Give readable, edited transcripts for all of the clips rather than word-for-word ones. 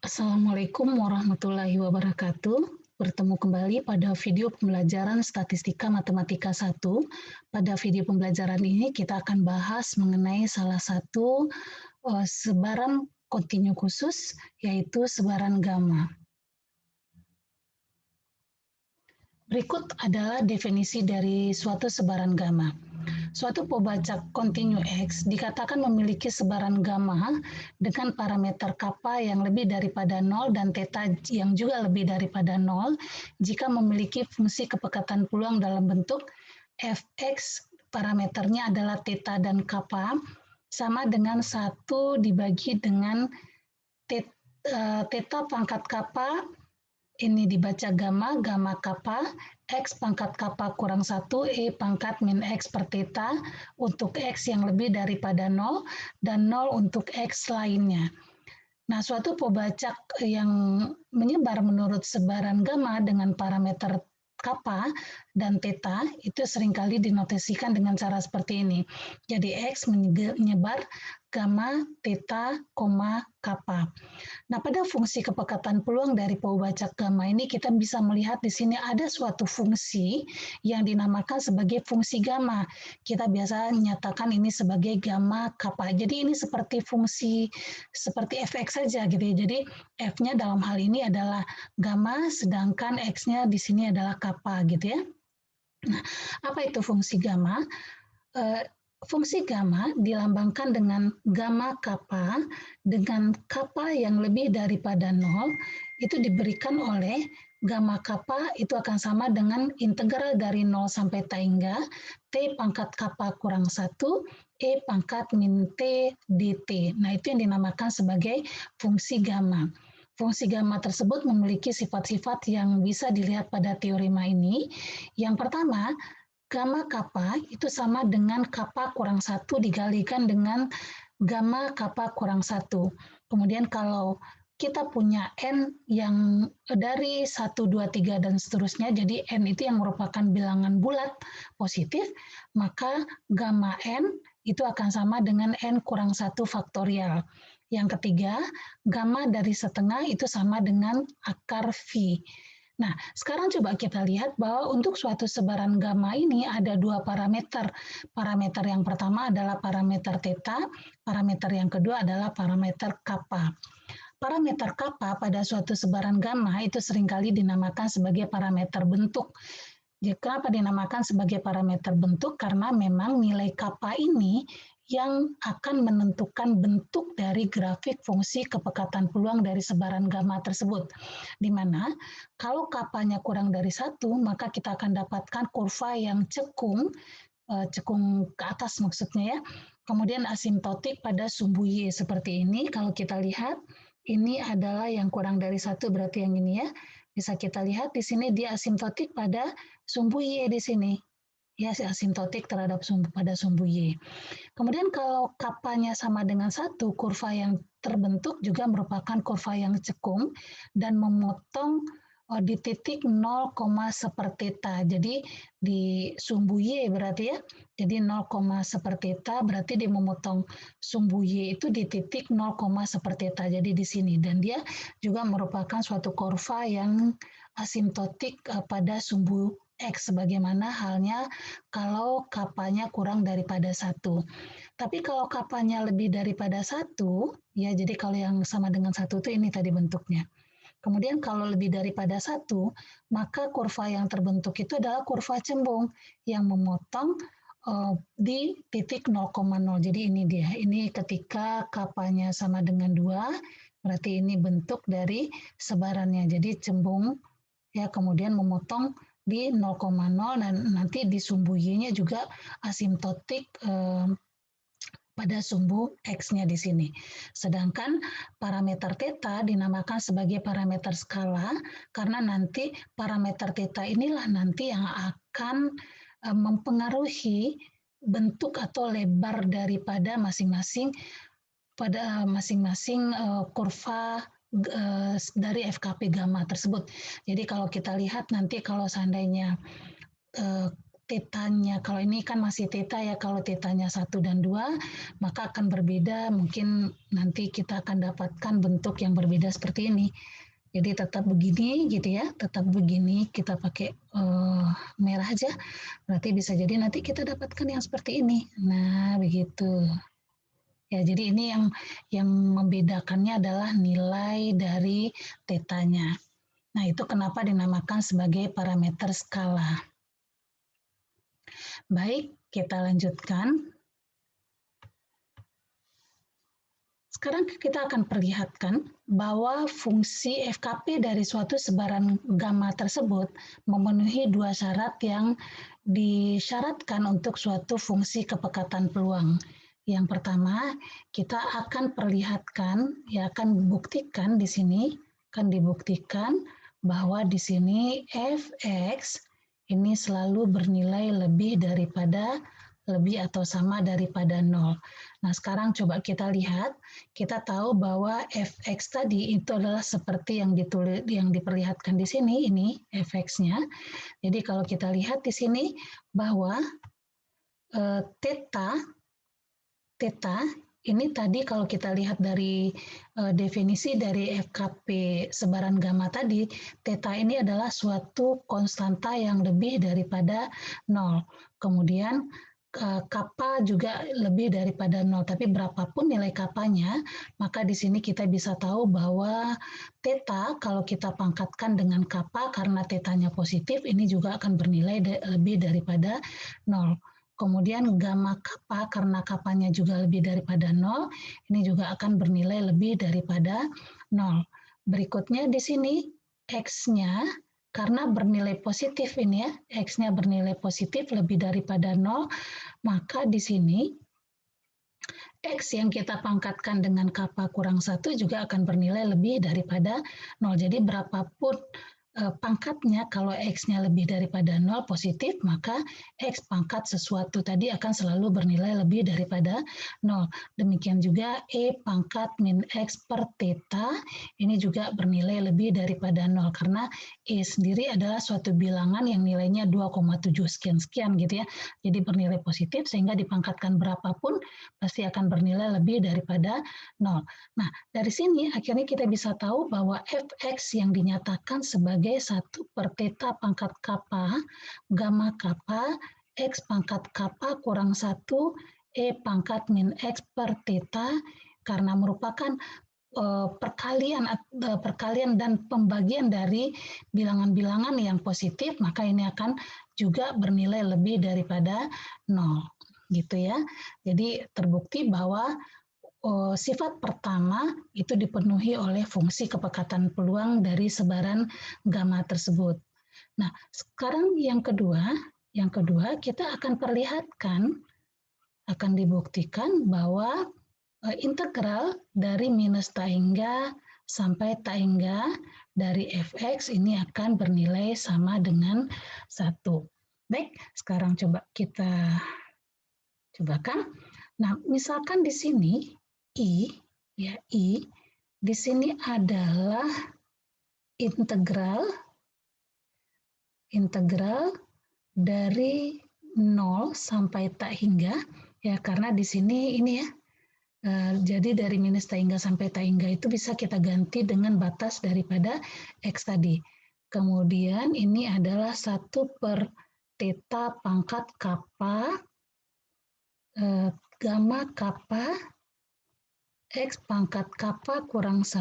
Assalamualaikum warahmatullahi wabarakatuh. Bertemu kembali pada video pembelajaran Statistika Matematika 1. Pada video pembelajaran ini kita akan bahas mengenai salah satu sebaran kontinu khusus, yaitu sebaran gamma. Berikut adalah definisi dari suatu sebaran gamma. Suatu pembacak kontinu X dikatakan memiliki sebaran gamma dengan parameter kappa yang lebih daripada 0 dan theta yang juga lebih daripada 0 jika memiliki fungsi kepekatan peluang dalam bentuk fx, parameternya adalah theta dan kappa, sama dengan 1 dibagi dengan theta pangkat kappa, ini dibaca gamma, gamma kappa, X pangkat kappa kurang 1, E pangkat min X per theta untuk X yang lebih daripada 0, dan 0 untuk X lainnya. Nah, suatu pembacak yang menyebar menurut sebaran gamma dengan parameter kappa dan theta itu seringkali dinotasikan dengan cara seperti ini. Jadi X menyebar gamma, theta, kappa. Nah, pada fungsi kepekatan peluang dari pembacak gamma ini kita bisa melihat di sini ada suatu fungsi yang dinamakan sebagai fungsi gamma. Kita biasa nyatakan ini sebagai gamma kappa. Jadi ini seperti fungsi seperti fx saja gitu ya. Jadi f-nya dalam hal ini adalah gamma, sedangkan x-nya di sini adalah kappa gitu ya. Nah, apa itu fungsi gamma? Fungsi gamma dilambangkan dengan gamma kappa dengan kappa yang lebih daripada 0 itu diberikan oleh gamma kappa itu akan sama dengan integral dari 0 sampai hingga T pangkat kappa kurang 1 E pangkat min T dt. Nah, itu yang dinamakan sebagai fungsi gamma. Fungsi gamma tersebut memiliki sifat-sifat yang bisa dilihat pada teorema ini. Yang pertama, gamma kappa itu sama dengan kappa kurang 1 dikalikan dengan gamma kappa kurang 1. Kemudian kalau kita punya N yang dari 1, 2, 3, dan seterusnya, jadi N itu yang merupakan bilangan bulat positif, maka gamma N itu akan sama dengan N kurang 1 faktorial. Yang ketiga, gamma dari setengah itu sama dengan akar V. Nah, sekarang coba kita lihat bahwa untuk suatu sebaran gamma ini ada dua parameter. Parameter yang pertama adalah parameter theta, parameter yang kedua adalah parameter kappa. Parameter kappa pada suatu sebaran gamma itu seringkali dinamakan sebagai parameter bentuk. Kenapa dinamakan sebagai parameter bentuk? Karena memang nilai kappa ini yang akan menentukan bentuk dari grafik fungsi kepekatan peluang dari sebaran gamma tersebut. Di mana kalau kappanya kurang dari 1, maka kita akan dapatkan kurva yang cekung ke atas maksudnya ya. Kemudian asimptotik pada sumbu Y seperti ini. Kalau kita lihat, ini adalah yang kurang dari 1, berarti yang ini ya. Bisa kita lihat di sini dia asimptotik pada sumbu Y di sini. Ya, asimptotik terhadap sumbu Y. Kemudian kalau kappanya sama dengan 1, kurva yang terbentuk juga merupakan kurva yang cekung dan memotong di titik 0, seperti theta. Jadi di sumbu Y berarti ya. Jadi 0, seperti theta berarti dia memotong sumbu Y itu di titik 0, seperti theta. Jadi di sini. Dan dia juga merupakan suatu kurva yang asimptotik pada sumbu X, sebagaimana halnya kalau kappanya kurang daripada 1. Tapi kalau kappanya lebih daripada 1, ya jadi kalau yang sama dengan 1 itu ini tadi bentuknya. Kemudian kalau lebih daripada 1, maka kurva yang terbentuk itu adalah kurva cembung yang memotong di titik 0,0. Jadi ini dia, ini ketika kappanya sama dengan 2, berarti ini bentuk dari sebarannya. Jadi cembung, ya, kemudian memotong di 0,0 dan nanti di sumbu Y-nya juga asimptotik pada sumbu X-nya di sini. Sedangkan parameter theta dinamakan sebagai parameter skala karena nanti parameter theta inilah nanti yang akan mempengaruhi bentuk atau lebar daripada masing-masing kurva dari FKP gamma tersebut. Jadi kalau kita lihat nanti kalau seandainya tetanya, kalau ini kan masih teta ya, kalau tetanya 1 dan 2, maka akan berbeda, mungkin nanti kita akan dapatkan bentuk yang berbeda seperti ini. Jadi tetap begini gitu ya, tetap begini, kita pakai merah aja, berarti bisa jadi nanti kita dapatkan yang seperti ini. Nah, begitu. Ya, jadi ini yang membedakannya adalah nilai dari tetanya. Nah, itu kenapa dinamakan sebagai parameter skala. Baik, kita lanjutkan. Sekarang kita akan perlihatkan bahwa fungsi FKP dari suatu sebaran gamma tersebut memenuhi dua syarat yang disyaratkan untuk suatu fungsi kepekatan peluang. Yang pertama, kita akan perlihatkan, ya akan buktikan di sini, akan dibuktikan bahwa di sini fx ini selalu bernilai lebih atau sama daripada 0. Nah, sekarang coba kita lihat, kita tahu bahwa fx tadi itu adalah seperti yang diperlihatkan di sini, ini fx-nya. Jadi kalau kita lihat di sini bahwa theta ini tadi kalau kita lihat dari definisi dari FKP sebaran gamma tadi, theta ini adalah suatu konstanta yang lebih daripada 0. Kemudian kappa juga lebih daripada 0, tapi berapapun nilai kappanya, maka di sini kita bisa tahu bahwa theta kalau kita pangkatkan dengan kappa karena tetanya positif, ini juga akan bernilai lebih daripada 0. Kemudian gamma kappa karena kappanya juga lebih daripada 0, ini juga akan bernilai lebih daripada 0. Berikutnya di sini X-nya karena bernilai positif ini ya, X-nya bernilai positif lebih daripada 0, maka di sini X yang kita pangkatkan dengan kappa kurang 1 juga akan bernilai lebih daripada 0. Jadi berapapun pangkatnya, kalau X-nya lebih daripada 0 positif, maka X pangkat sesuatu tadi akan selalu bernilai lebih daripada 0. Demikian juga E pangkat min X per theta, ini juga bernilai lebih daripada 0, karena E sendiri adalah suatu bilangan yang nilainya 2,7 sekian-sekian gitu ya. Jadi bernilai positif, sehingga dipangkatkan berapapun pasti akan bernilai lebih daripada 0. Nah, dari sini akhirnya kita bisa tahu bahwa fx yang dinyatakan sebagai 1 per theta pangkat kappa, gamma kappa, x pangkat kappa kurang 1, E pangkat min X per theta, karena merupakan perkalian dan pembagian dari bilangan-bilangan yang positif, maka ini akan juga bernilai lebih daripada 0. Gitu ya. Jadi terbukti bahwa sifat pertama itu dipenuhi oleh fungsi kepekatan peluang dari sebaran gamma tersebut. Nah, sekarang yang kedua kita akan perlihatkan, akan dibuktikan bahwa integral dari minus tak hingga sampai tak hingga dari fx ini akan bernilai sama dengan 1. Baik, sekarang coba kita cobakan. Nah, misalkan di sini I, ya I, di sini adalah integral dari 0 sampai tak hingga, ya karena di sini ini ya, jadi dari minus tak hingga sampai tak hingga itu bisa kita ganti dengan batas daripada X tadi. Kemudian ini adalah 1 per theta pangkat kappa, gamma kappa, X pangkat kappa kurang 1,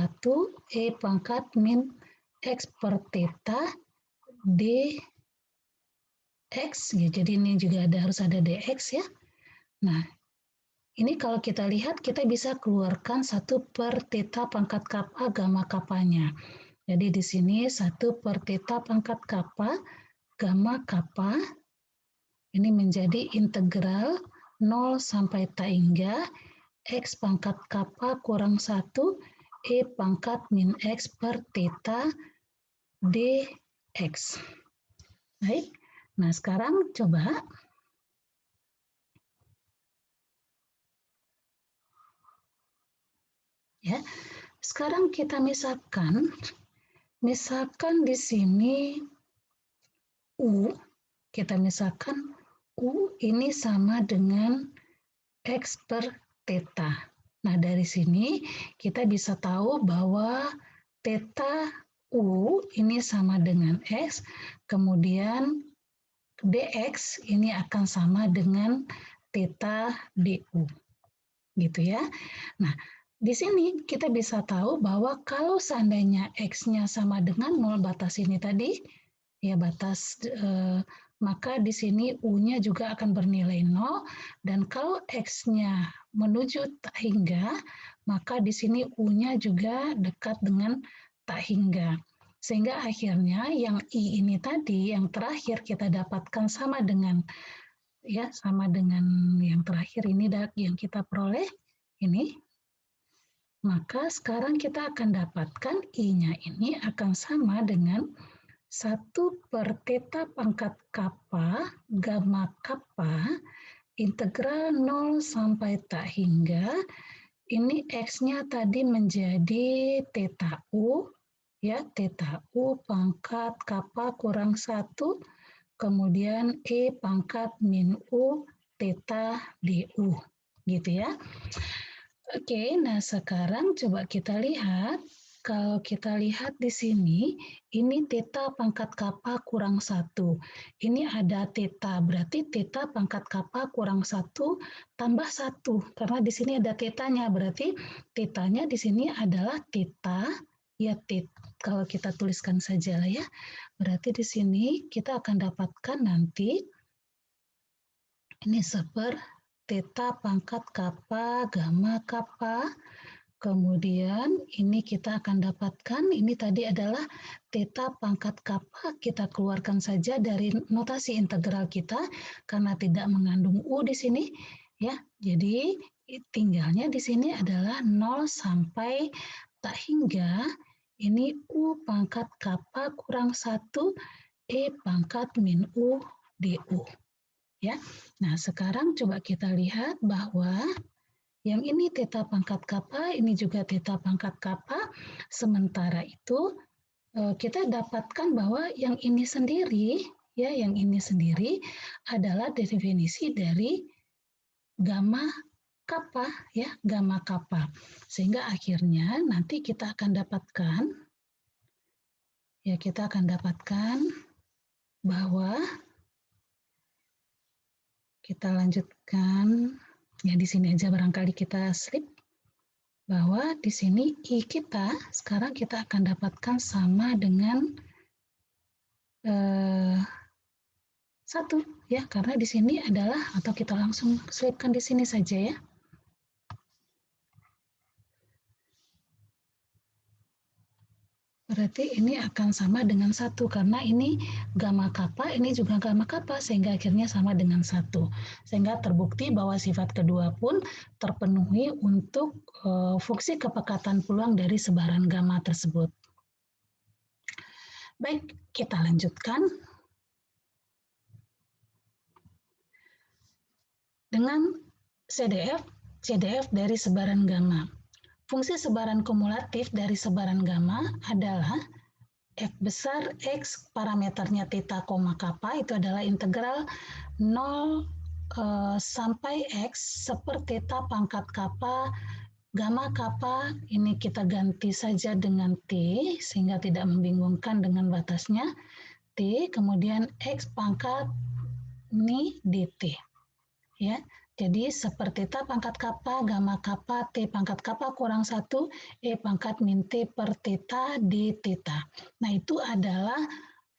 E pangkat min X per theta, dx, ya, jadi ini juga harus ada dx ya. Nah, ini kalau kita lihat, kita bisa keluarkan 1 per theta pangkat kappa gamma kappanya. Jadi di sini 1 per theta pangkat kappa gamma kappa, ini menjadi integral 0 sampai tak hingga X pangkat kappa kurang 1, E pangkat min X per theta, dx. Baik, nah sekarang coba. Ya, sekarang kita misalkan di sini U, kita misalkan U ini sama dengan X per theta. Nah, dari sini kita bisa tahu bahwa theta U ini sama dengan X, kemudian dx ini akan sama dengan theta du. Gitu ya. Nah, di sini kita bisa tahu bahwa kalau seandainya X-nya sama dengan 0, batas ini tadi, ya batas, maka di sini U-nya juga akan bernilai 0, dan kalau X-nya menuju tak hingga, maka di sini U-nya juga dekat dengan tak hingga. Sehingga akhirnya yang I ini tadi, yang terakhir kita dapatkan sama dengan yang terakhir ini yang kita peroleh ini, maka sekarang kita akan dapatkan I-nya ini akan sama dengan 1 per theta pangkat kappa gamma kappa integral 0 sampai tak hingga, ini X-nya tadi menjadi theta U, ya, theta U pangkat kappa kurang 1, kemudian E pangkat min U theta du, gitu ya. Oke, nah sekarang coba kita lihat. Kalau kita lihat di sini, ini theta pangkat kappa kurang 1. Ini ada theta, berarti theta pangkat kappa kurang 1 tambah 1. Karena di sini ada thetanya, berarti thetanya di sini adalah theta, ya theta. Kalau kita tuliskan saja lah ya. Berarti di sini kita akan dapatkan nanti, ini theta pangkat kappa gamma kappa, kemudian ini kita akan dapatkan, ini tadi adalah theta pangkat kappa, kita keluarkan saja dari notasi integral kita karena tidak mengandung U di sini, ya. Jadi tinggalnya di sini adalah 0 sampai tak hingga, ini U pangkat kappa kurang 1 E pangkat min U du. Ya. Nah, sekarang coba kita lihat bahwa yang ini theta pangkat kappa, ini juga theta pangkat kappa. Sementara itu kita dapatkan bahwa yang ini sendiri, ya, yang ini sendiri adalah definisi dari gamma kappa, ya, gamma kappa. Sehingga akhirnya nanti kita akan dapatkan bahwa kita lanjutkan, ya di sini aja barangkali kita slip, bahwa di sini I kita sekarang kita akan dapatkan sama dengan 1, ya, karena di sini adalah, atau kita langsung slipkan di sini saja ya. Berarti ini akan sama dengan 1 karena ini gamma kappa, ini juga gamma kappa, sehingga akhirnya sama dengan 1. Sehingga terbukti bahwa sifat kedua pun terpenuhi untuk fungsi kepekatan peluang dari sebaran gamma tersebut. Baik, kita lanjutkan. Dengan CDF dari sebaran gamma. Fungsi sebaran kumulatif dari sebaran gamma adalah F besar X parameternya theta, kappa, itu adalah integral 0 sampai X seper theta pangkat kappa gamma kappa, ini kita ganti saja dengan T sehingga tidak membingungkan dengan batasnya T, kemudian X pangkat ini dt, ya. Jadi seperti theta pangkat kappa, gamma kappa, T pangkat kappa kurang 1, E pangkat min T per theta d theta. Nah, itu adalah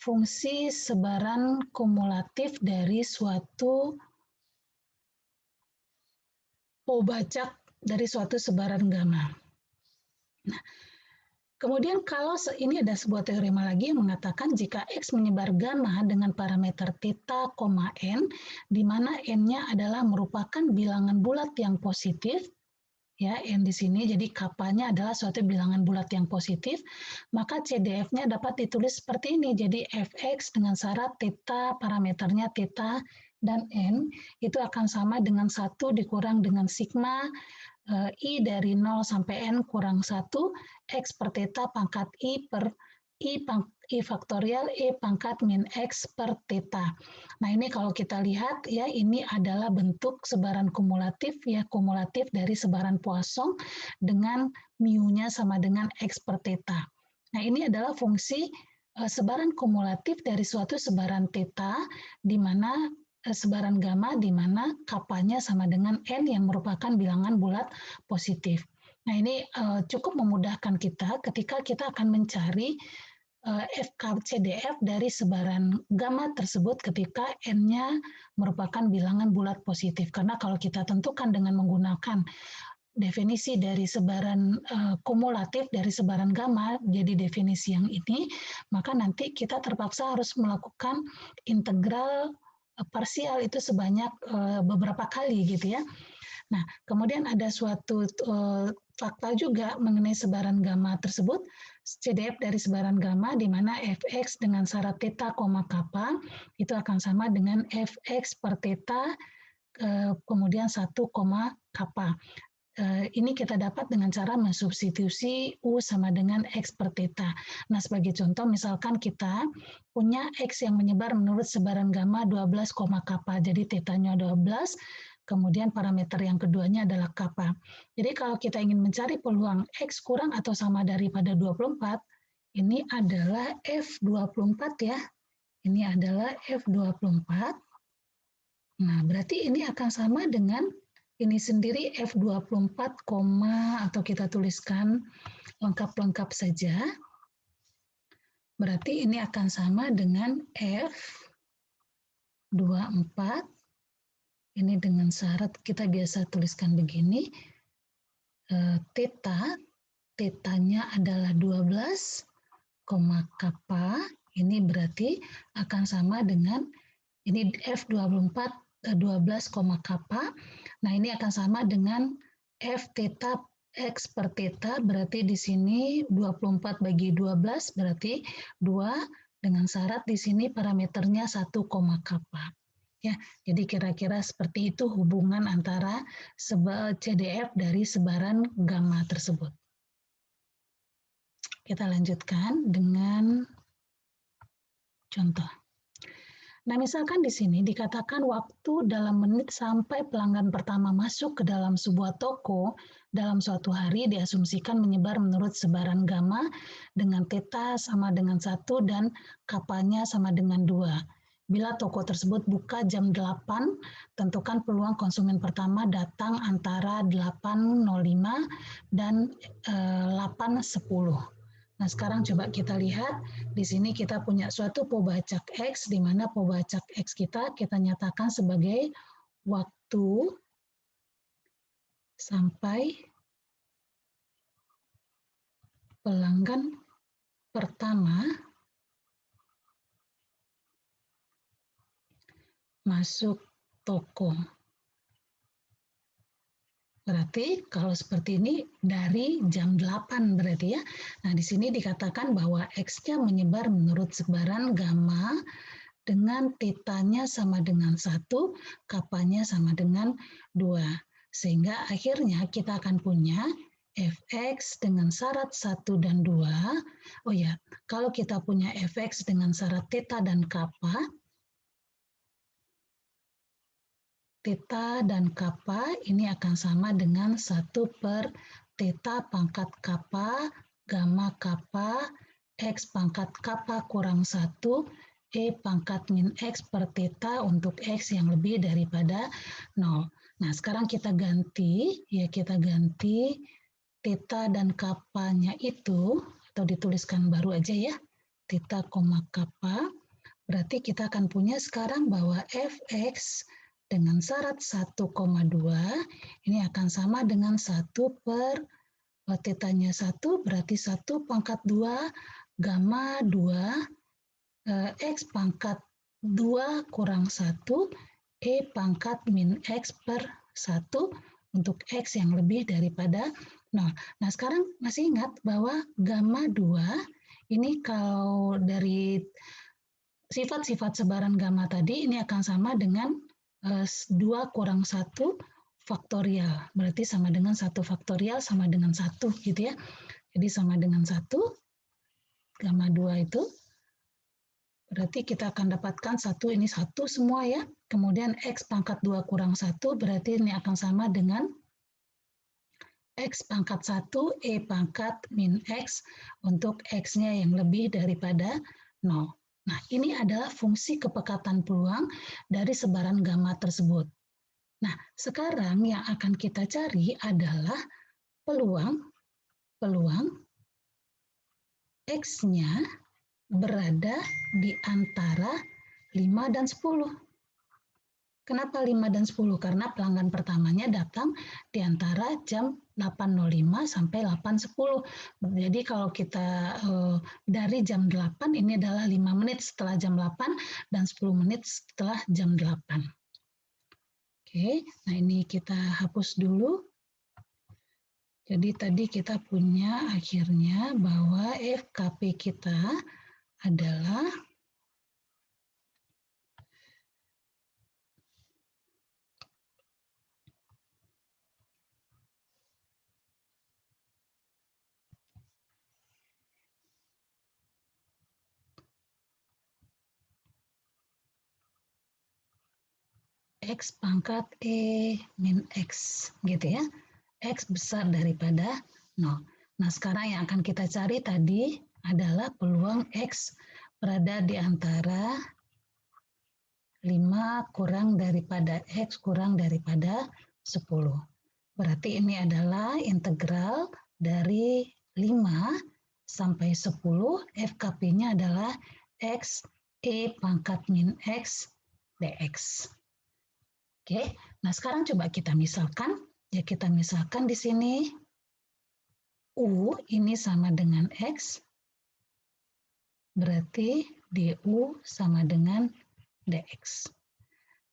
fungsi sebaran kumulatif dari suatu bacak dari suatu sebaran gamma. Nah, kemudian kalau ini ada sebuah teorema lagi yang mengatakan jika X menyebar gamma dengan parameter theta, n, di mana n-nya adalah merupakan bilangan bulat yang positif, ya, n di sini, jadi kapanya adalah suatu bilangan bulat yang positif, maka CDF-nya dapat ditulis seperti ini. Jadi Fx dengan syarat theta, parameternya theta dan n, itu akan sama dengan 1 dikurang dengan sigma I dari 0 sampai N kurang 1, X per theta pangkat I per I faktorial E pangkat min X per theta. Nah ini kalau kita lihat ya, ini adalah bentuk sebaran kumulatif ya, kumulatif dari sebaran Poisson dengan mu-nya sama dengan X per theta. Nah ini adalah fungsi sebaran kumulatif dari suatu sebaran theta, di mana sebaran gamma di mana kapanya sama dengan N yang merupakan bilangan bulat positif. Nah ini cukup memudahkan kita ketika kita akan mencari FK-CDF dari sebaran gamma tersebut ketika N-nya merupakan bilangan bulat positif. Karena kalau kita tentukan dengan menggunakan definisi dari sebaran kumulatif dari sebaran gamma, jadi definisi yang ini, maka nanti kita terpaksa harus melakukan integral parsial itu sebanyak beberapa kali gitu ya. Nah, kemudian ada suatu fakta juga mengenai sebaran gamma tersebut, CDF dari sebaran gamma di mana Fx dengan syarat theta, kappa itu akan sama dengan Fx per theta kemudian 1, kappa. Ini kita dapat dengan cara mensubstitusi U sama dengan X per theta. Nah, sebagai contoh, misalkan kita punya X yang menyebar menurut sebaran gamma 12, kappa. Jadi tetanya 12, kemudian parameter yang keduanya adalah kappa. Jadi kalau kita ingin mencari peluang X kurang atau sama daripada 24, ini adalah F24 ya. Ini adalah F24. Nah, berarti ini akan sama dengan ini sendiri F24, atau kita tuliskan lengkap-lengkap saja. Berarti ini akan sama dengan F24. Ini dengan syarat kita biasa tuliskan begini. Tetanya adalah 12, kappa. Ini berarti akan sama dengan ini F24 12, kappa. Nah, ini akan sama dengan F theta X per theta, berarti di sini 24 bagi 12 berarti 2, dengan syarat di sini parameternya 1, kappa. Ya, jadi kira-kira seperti itu hubungan antara CDF dari sebaran gamma tersebut. Kita lanjutkan dengan contoh. Nah, misalkan di sini dikatakan waktu dalam menit sampai pelanggan pertama masuk ke dalam sebuah toko dalam suatu hari diasumsikan menyebar menurut sebaran gamma dengan theta sama dengan 1 dan kapanya sama dengan 2. Bila toko tersebut buka jam 8, tentukan peluang konsumen pertama datang antara 8.05 dan 8.10. Nah, sekarang coba kita lihat, di sini kita punya suatu Pobacak X, di mana Pobacak X kita nyatakan sebagai waktu sampai pelanggan pertama masuk toko. Berarti kalau seperti ini dari jam 8 berarti ya. Nah, di sini dikatakan bahwa X-nya menyebar menurut sebaran gamma dengan tetanya sama dengan 1, kapanya sama dengan 2. Sehingga akhirnya kita akan punya Fx dengan syarat 1 dan 2. Oh ya, kalau kita punya Fx dengan syarat theta dan kappa, theta dan kappa ini akan sama dengan 1 per theta pangkat kappa, gamma kappa, X pangkat kappa kurang 1, E pangkat min X per theta untuk X yang lebih daripada 0. Nah, sekarang kita ganti theta dan kappanya itu, atau dituliskan baru aja ya, theta, kappa, berarti kita akan punya sekarang bahwa Fx dengan syarat 1,2 ini akan sama dengan 1 per tetanya 1 berarti 1 pangkat 2 gamma 2 X pangkat 2 kurang 1 E pangkat min X per 1 untuk X yang lebih daripada 0. Nah, sekarang masih ingat bahwa gamma 2 ini kalau dari sifat-sifat sebaran gamma tadi ini akan sama dengan 2 kurang 1 faktorial. Berarti sama dengan 1 faktorial sama dengan 1 gitu ya. Jadi sama dengan 1. gamma 2 itu. Berarti kita akan dapatkan 1, ini 1 semua ya. Kemudian X pangkat 2 kurang 1, berarti ini akan sama dengan X pangkat 1, E pangkat min X untuk X-nya yang lebih daripada 0. Nah, ini adalah fungsi kepekatan peluang dari sebaran gamma tersebut. Nah, sekarang yang akan kita cari adalah peluang X-nya berada di antara 5 dan 10. Kenapa 5 dan 10? Karena pelanggan pertamanya datang di antara jam 8.05 sampai 8.10. Jadi kalau kita dari jam 8, ini adalah 5 menit setelah jam 8 dan 10 menit setelah jam 8. Oke, nah ini kita hapus dulu. Jadi tadi kita punya akhirnya bahwa FKP kita adalah X pangkat E min X, gitu ya. X besar daripada 0. Nah, sekarang yang akan kita cari tadi adalah peluang X berada di antara 5 kurang daripada X kurang daripada 10. Berarti ini adalah integral dari 5 sampai 10, FKP-nya adalah X E pangkat min X dx. Oke, nah sekarang coba kita misalkan. Ya kita misalkan di sini U ini sama dengan X, berarti DU sama dengan DX.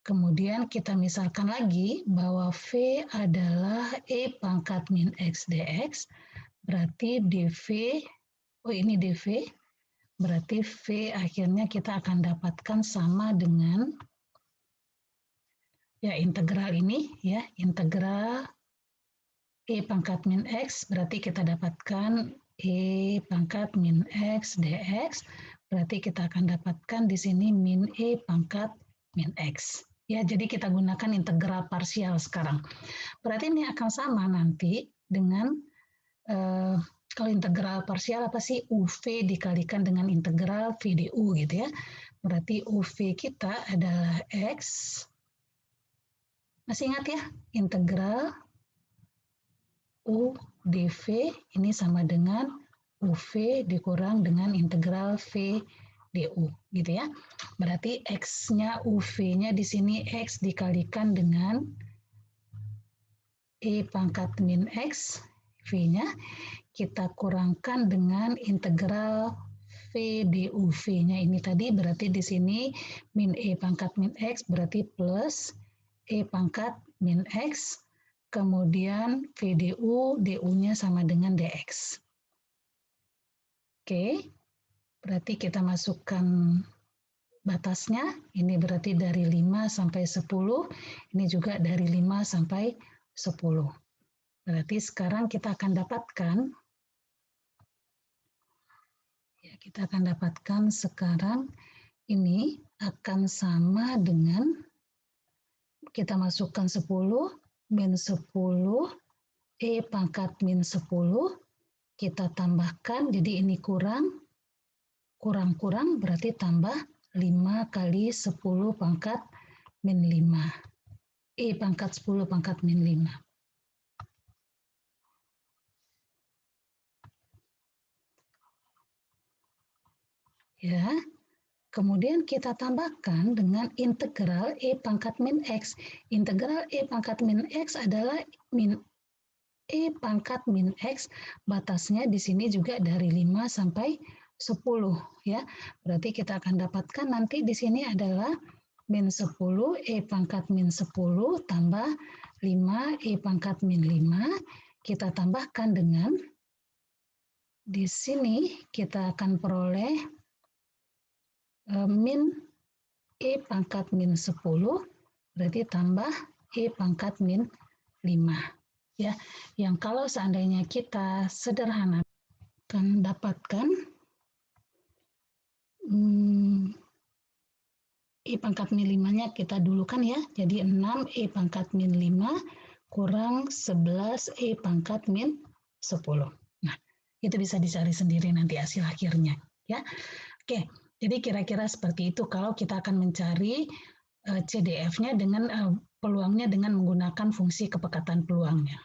Kemudian kita misalkan lagi bahwa V adalah E pangkat min X dx, berarti DV, oh ini DV, berarti V akhirnya kita akan dapatkan sama dengan ya integral ini ya, integral E pangkat min X, berarti kita dapatkan E pangkat min X dx, berarti kita akan dapatkan di sini min E pangkat min X. Ya, jadi kita gunakan integral parsial sekarang. Berarti ini akan sama nanti dengan, kalau integral parsial apa sih? UV dikalikan dengan integral V du gitu ya. Berarti UV kita adalah X, masih ingat ya? Integral U dV ini sama dengan UV dikurang dengan integral V du gitu ya. Berarti X-nya UV-nya di sini X dikalikan dengan E pangkat min X, V-nya kita kurangkan dengan integral V du V-nya ini tadi, berarti di sini min E pangkat min X berarti plus E pangkat min X, kemudian V du, du-nya sama dengan dx. Oke, berarti kita masukkan batasnya, ini berarti dari 5 sampai 10, ini juga dari 5 sampai 10. Berarti sekarang kita akan dapatkan, ya kita akan dapatkan sekarang ini akan sama dengan, kita masukkan 10, min 10, E pangkat min 10, kita tambahkan, jadi ini kurang berarti tambah 5 kali 10 pangkat min 5. E pangkat 10 pangkat min 5. Ya, kemudian kita tambahkan dengan integral E pangkat min X. Integral E pangkat min X adalah min E pangkat min X, batasnya di sini juga dari 5 sampai 10 ya. Berarti kita akan dapatkan nanti di sini adalah min 10 E pangkat min 10 tambah 5 E pangkat min 5. Kita tambahkan dengan di sini kita akan peroleh min E pangkat min 10 berarti tambah E pangkat min 5. Ya, yang kalau seandainya kita sederhanakan akan dapatkan E pangkat min 5-nya kita dulukan ya. Jadi 6 E pangkat min 5 kurang 11 E pangkat min 10. Nah, itu bisa dicari sendiri nanti hasil akhirnya. Ya, oke. Jadi kira-kira seperti itu kalau kita akan mencari CDF-nya dengan peluangnya dengan menggunakan fungsi kepekatan peluangnya.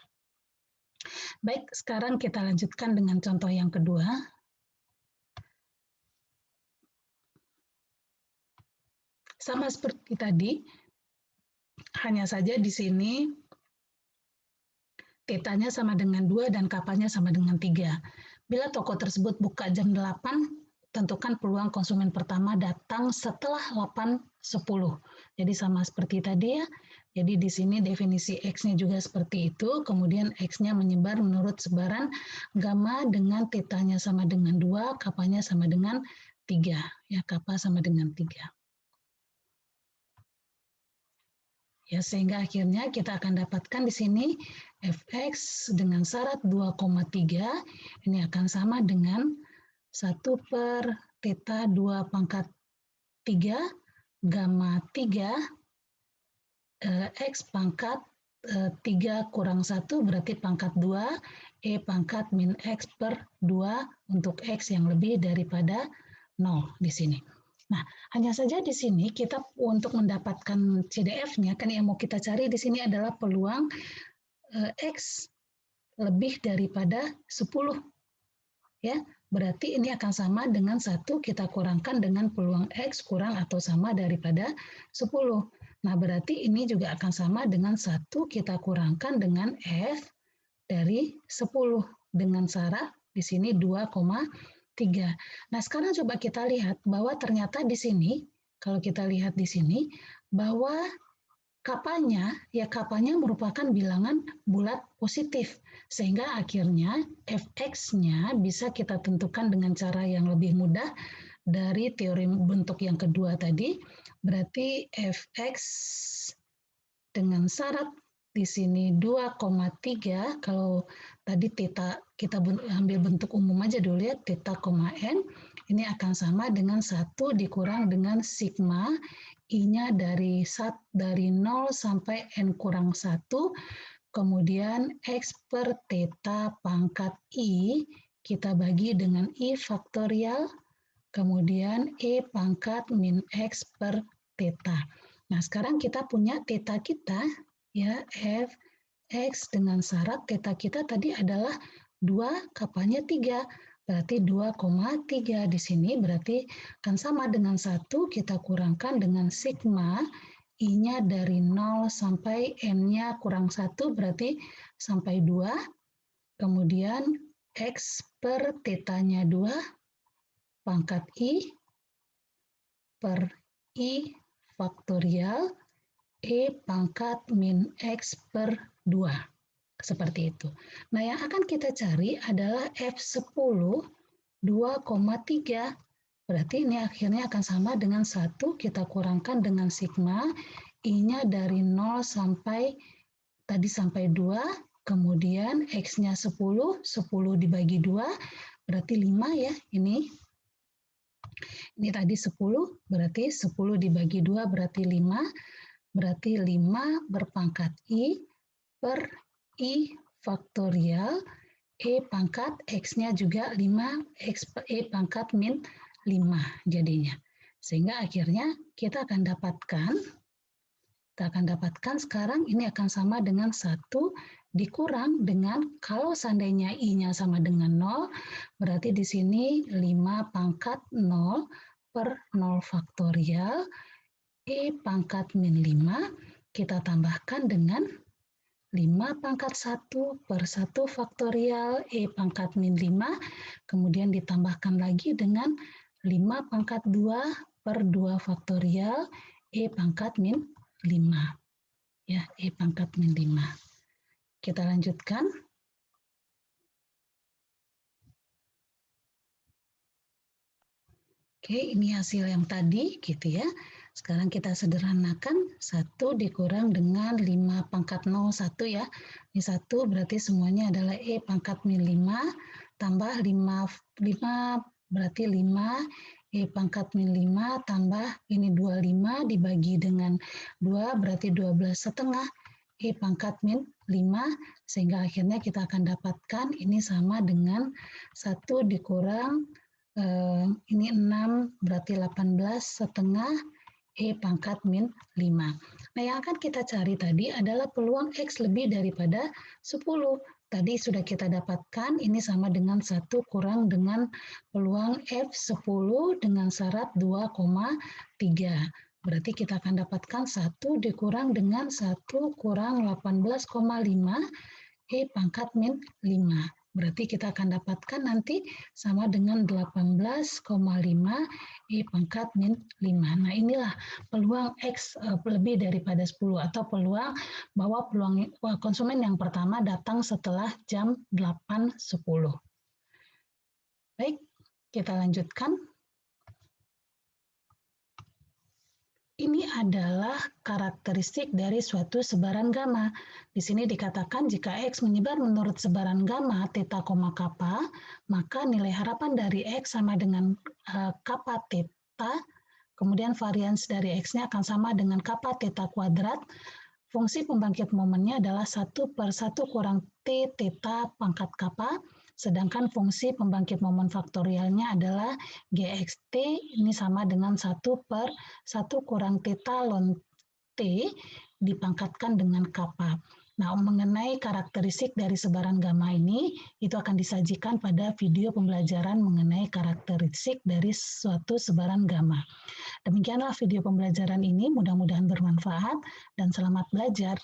Baik, sekarang kita lanjutkan dengan contoh yang kedua. Sama seperti tadi, hanya saja di sini tetanya sama dengan 2 dan kapanya sama dengan 3. Bila toko tersebut buka jam 8, tentukan peluang konsumen pertama datang setelah 8.10. Jadi sama seperti tadi ya. Jadi di sini definisi X-nya juga seperti itu, kemudian X-nya menyebar menurut sebaran gamma dengan tetanya sama dengan 2, kapanya sama dengan 3. Ya, kappa sama dengan 3. Ya, sehingga akhirnya kita akan dapatkan di sini fx dengan syarat 2,3 ini akan sama dengan 1 per theta 2 pangkat 3 gamma 3 x pangkat 3 kurang 1 berarti pangkat 2 E pangkat min X per 2 untuk X yang lebih daripada 0 di sini. Nah, hanya saja di sini kita untuk mendapatkan CDF-nya, kan yang mau kita cari di sini adalah peluang X lebih daripada 10. Ya, berarti ini akan sama dengan 1 kita kurangkan dengan peluang X kurang atau sama daripada 10. Nah, berarti ini juga akan sama dengan 1 kita kurangkan dengan F dari 10 dengan syarat di sini 2,3. Nah, sekarang coba kita lihat bahwa ternyata di sini, kalau kita lihat di sini, bahwa kapanya merupakan bilangan bulat positif. Sehingga akhirnya fx-nya bisa kita tentukan dengan cara yang lebih mudah dari teori bentuk yang kedua tadi. Berarti fx dengan syarat di sini 2,3, kalau tadi theta kita ambil bentuk umum aja dulu ya, theta, n, ini akan sama dengan 1 dikurang dengan sigma, I-nya dari 0 sampai n kurang 1, kemudian X per theta pangkat I, kita bagi dengan I faktorial, kemudian E pangkat min X per theta. Nah, sekarang kita punya theta kita, ya, f x dengan syarat theta kita tadi adalah 2, kapanya 3. Berarti 2,3 di sini berarti akan sama dengan 1 kita kurangkan dengan sigma, I-nya dari 0 sampai N-nya kurang 1 berarti sampai 2. Kemudian X per theta-nya 2 pangkat I per I faktorial E pangkat min X per 2. Seperti itu. Nah, yang akan kita cari adalah F10 2,3. Berarti ini akhirnya akan sama dengan 1 kita kurangkan dengan sigma, I-nya dari 0 sampai tadi sampai 2, kemudian X-nya 10 dibagi 2, berarti 5 ya ini. Ini tadi 10, berarti 10 dibagi 2 berarti 5, berarti 5 berpangkat I per I faktorial, E pangkat X-nya juga 5, E pangkat min 5 jadinya. Sehingga akhirnya kita akan dapatkan sekarang ini akan sama dengan 1 dikurang dengan kalau seandainya I-nya sama dengan 0, berarti di sini 5 pangkat 0 per 0 faktorial, E pangkat min 5, kita tambahkan dengan 5 pangkat 1 per 1 faktorial, E pangkat min 5, kemudian ditambahkan lagi dengan 5 pangkat 2 per 2 faktorial, E pangkat min 5. Ya, E pangkat min 5. Kita lanjutkan. Oke, ini hasil yang tadi gitu ya. Sekarang kita sederhanakan 1 dikurang dengan 5 pangkat 0, 1 ya. Ini 1 berarti semuanya adalah E pangkat min 5 tambah 5 berarti 5 E pangkat min 5 tambah ini 25 dibagi dengan 2 berarti 12,5 E pangkat min 5 sehingga akhirnya kita akan dapatkan ini sama dengan 1 dikurang ini 6 berarti 18,5 E pangkat min 5. Nah, yang akan kita cari tadi adalah peluang X lebih daripada 10. Tadi sudah kita dapatkan ini sama dengan 1 kurang dengan peluang F10 dengan syarat 2,3. Berarti kita akan dapatkan 1 dikurang dengan 1 kurang 18,5 E pangkat min 5. Berarti kita akan dapatkan nanti sama dengan 18,5 E pangkat min 5. Nah, inilah peluang X lebih daripada 10 atau peluang bahwa peluang konsumen yang pertama datang setelah jam 8.10. Baik, kita lanjutkan. Ini adalah karakteristik dari suatu sebaran gamma. Di sini dikatakan jika X menyebar menurut sebaran gamma theta, kappa, maka nilai harapan dari X sama dengan kappa theta, kemudian varians dari X-nya akan sama dengan kappa theta kuadrat. Fungsi pembangkit momennya adalah 1 per 1 kurang T theta pangkat kappa, sedangkan fungsi pembangkit momen faktorialnya adalah GXT, ini sama dengan 1 per 1 kurang theta ln T dipangkatkan dengan kappa. Nah, mengenai karakteristik dari sebaran gamma ini, itu akan disajikan pada video pembelajaran mengenai karakteristik dari suatu sebaran gamma. Demikianlah video pembelajaran ini, mudah-mudahan bermanfaat dan selamat belajar.